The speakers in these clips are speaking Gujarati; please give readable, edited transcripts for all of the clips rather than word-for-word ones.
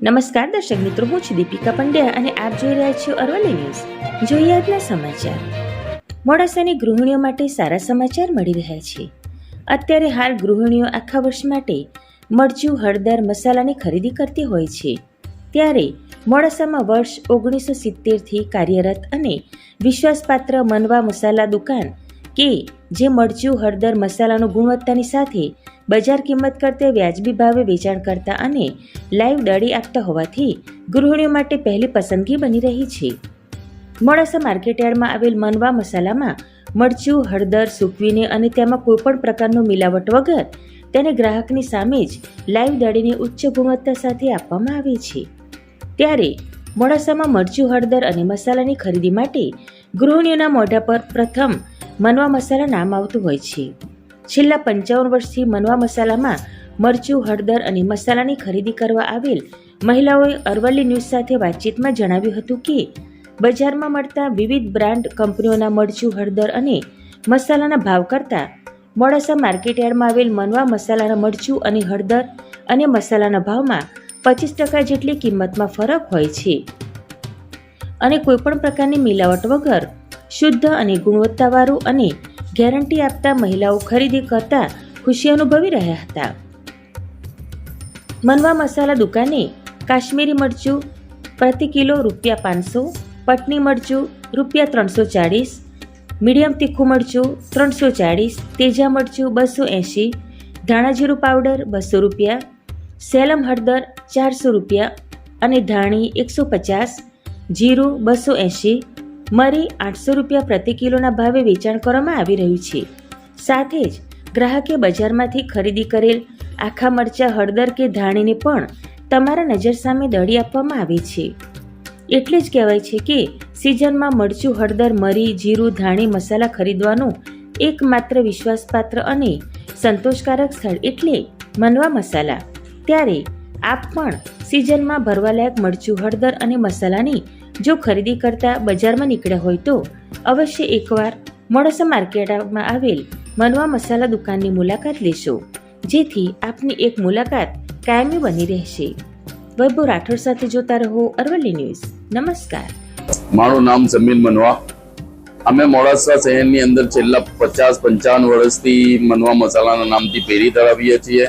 નમસ્કાર દર્શક મિત્રો, હું છું દીપિકા પંડ્યા અને આપ જોઈ રહ્યા છો અરવલ્લી ન્યૂઝ. જોઈએ આજના સમાચાર. મોડાસાની ગૃહિણીઓ માટે સારા સમાચાર મળી રહ્યા છે. અત્યારે હાલ ગૃહિણીઓ આખા વર્ષ માટે મરચું, હળદર, મસાલાની ખરીદી કરતી હોય છે. ત્યારે મોડાસામાં વર્ષ 1970થી કાર્યરત અને વિશ્વાસપાત્ર મનવા મસાલા દુકાન કે જે મરચું, હળદર, મસાલાનું ગુણવત્તાની સાથે બજાર કિંમત કરતા વ્યાજબી ભાવે વેચાણ કરતા અને લાઈવ દળી આપતા હોવાથી ગૃહિણીઓ માટે પહેલી પસંદગી બની રહી છે. મોડાસા માર્કેટયાર્ડમાં આવેલ મનવા મસાલામાં મરચું, હળદર સૂકવીને અને તેમાં કોઈપણ પ્રકારનો મિલાવટ વગર તેને ગ્રાહકની સામે જ લાઈવ દળીને ઉચ્ચ ગુણવત્તા સાથે આપવામાં આવે છે. ત્યારે મોડાસામાં મરચું, હળદર અને મસાલાની ખરીદી માટે ગૃહિણીઓના મોઢા પર પ્રથમ મનવા મસાલા નામ આવતું હોય છે. છેલ્લા 55 વર્ષથી મનવા મસાલામાં મરચું, હળદર અને મસાલાની ખરીદી કરવા આવેલ મહિલાઓએ અરવલ્લી ન્યૂઝ સાથે વાતચીતમાં જણાવ્યું હતું કે બજારમાં મળતા વિવિધ બ્રાન્ડ કંપનીઓના મરચું, હળદર અને મસાલાના ભાવ કરતાં મોડાસા માર્કેટયાર્ડમાં આવેલ મનવા મસાલાના મરચું અને હળદર અને મસાલાના ભાવમાં 25% જેટલી કિંમતમાં ફરક હોય છે અને કોઈપણ પ્રકારની મિલાવટ વગર શુદ્ધ અને ગુણવત્તાવાળું અને ગેરંટી આપતા મહિલાઓ ખરીદી કરતા ખુશી અનુભવી રહ્યા હતા. મનવા મસાલા દુકાને કાશ્મીરી મરચું પ્રતિ કિલો ₹500, પટની મરચું ₹340, મીડિયમ તીખું મરચું ₹340, તેજા મરચું ₹280, ધાણાજીરું પાવડર ₹200, સેલમ હળદર ₹400 અને ધાણી ₹150, જીરું ₹280, મરી ₹800 પ્રતિ કિલોના ભાવે વેચાણ કરવામાં આવી રહ્યું છે. સાથે જ ગ્રાહકે બજારમાંથી ખરીદી કરેલ આખા મરચાં, હળદર કે ધાણીને પણ તમારા નજર સામે દળી આપવામાં આવે છે. એટલે જ કહેવાય છે કે સિઝનમાં મરચું, હળદર, મરી, જીરું, ધાણી, મસાલા ખરીદવાનું એકમાત્ર વિશ્વાસપાત્ર અને સંતોષકારક સ્થળ એટલે મનવા મસાલા. ત્યારે આપ પણ સિઝનમાં ભરવાલાયક મરચું, હળદર અને મસાલાની જો ખરીદી કરતા બજારમાં નીકળ્યા હોય તો અવશ્ય એકવાર મોડાસા માર્કેટમાં આવેલ મનવા મસાલા દુકાનની મુલાકાત લેશો, જેથી આપની એક મુલાકાત કાયમી બની રહેશે. વૈભવ રાઠોડ સાથે જોતા રહો અરવલ્લી ન્યૂઝ. નમસ્કાર. મારું નામ જમીન મનવા. અમે મોડાસા શહેરની અંદર છેલ્લા 50-55 વર્ષથી મનવા મસાલાના નામથી પેઢી ધરાવીએ છીએ.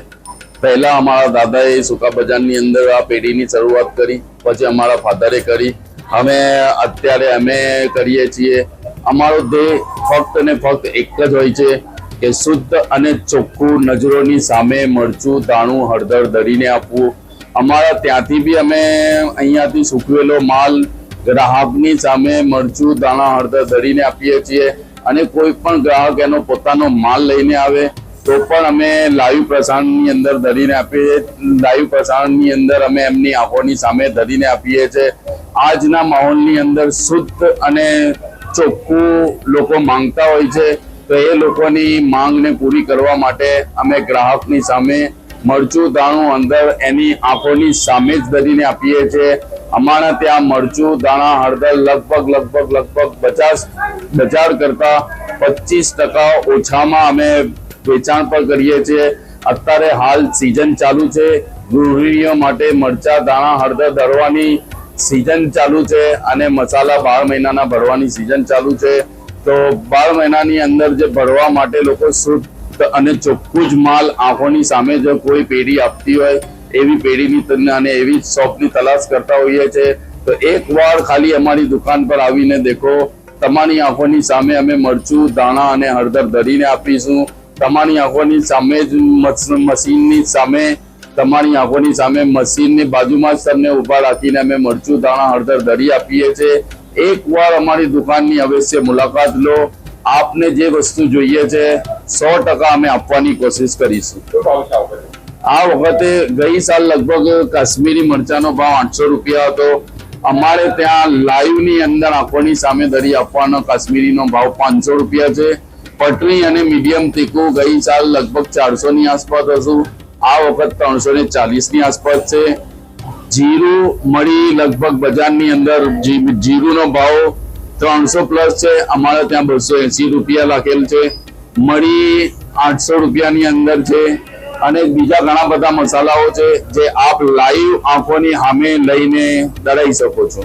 પહેલા અમારા દાદાએ સૂકા બજારની અંદર આ પેઢીની શરૂઆત કરી, પછી અમારા ફાધરે કરી, અમે અત્યારે અમે કરીએ છીએ. અમારો ધ્યેય ફક્ત ને ફક્ત એક જ હોય છે કે શુદ્ધ અને ચોખ્ખું નજરોની સામે મરચું, દાણું, હળદર દળીને આપવું. અમારા ત્યાંથી બી અમે અહીંયાથી સૂકવેલો માલ ગ્રાહકની સામે મરચું, દાણા, હળદર દળીને આપીએ છીએ અને કોઈ પણ ગ્રાહક એનો પોતાનો માલ લઈને આવે તો પણ અમે લાઈવ પ્રસારણની અંદર દળીને આપીએ. લાઈવ પ્રસારણની અંદર અમે એમની આંખોની સામે દળીને આપીએ છીએ. આજના માહોલની અંદર શુદ્ધ અને ચોખ્ખું લોકો માંગતા હોય છે, તો એ લોકોની માંગને પૂરી કરવા માટે અમે ગ્રાહકની સામે મરચું, દાણું અંદર એની આંખોની સામે જ દળીને આપીએ છીએ. અમારા ત્યાં મરચું, દાણા, હળદર લગભગ બજાર કરતા 25% ઓછામાં અમે વેચાણ પણ કરીએ છીએ. અત્યારે હાલ સિઝન ચાલુ છે, ગૃહિણીઓ માટે મરચા, દાણા, હળદર દળવાની સિઝન ચાલુ છે અને મસાલા 12 મહિનાના ભરવાની સિઝન ચાલુ છે. તો 12 મહિનાની અંદર જે ભરવા માટે લોકો શુદ્ધ અને ચોખ્ખું જ માલ આંખોની સામે જો કોઈ પેઢી આપતી હોય એવી પેઢીની અને એવી શોપની તલાશ કરતા હોઈએ છીએ. તો એકવાર ખાલી અમારી દુકાન પર આવીને દેખો, તમારી આંખોની સામે અમે મરચું, દાણા અને હળદર દળીને આપીશું. તમારી આંખોની સામે જ મશીનની સામે, તમારી આંખોની સામે મશીનની બાજુમાં જ તમને ઊભા રાખીને અમે મરચું, દાણા, હળદર દળી આપીએ છીએ. એકવાર અમારી દુકાનની અવશ્ય મુલાકાત લો. આપને જે વસ્તુ જોઈએ છે 100% અમે આપવાની કોશિશ કરીશું. આ વખતે ગઈ સાલ લગભગ કાશ્મીરી મરચાનો ભાવ ₹800 હતો. અમારે ત્યાં લાઈવની અંદર આંખોની સામે દળી આપવાનો કાશ્મીરીનો ભાવ ₹500 છે. પટરી અને મીડિયમ તીખું ગઈ સાલ લગભગ 400ની આસપાસ હતું, આ વખત 340ની આસપાસ છે. જીરું મળી લગભગ બજારની અંદર જીરુંનો ભાવ 300+ છે, અમારે ત્યાં ₹280 રાખેલ છે. મળી ₹800 ની અંદર છે. અને બીજા ઘણા બધા મસાલાઓ છે જે આપ લાઈવ આંખોની સામે લઈને દળાઈ શકો છો.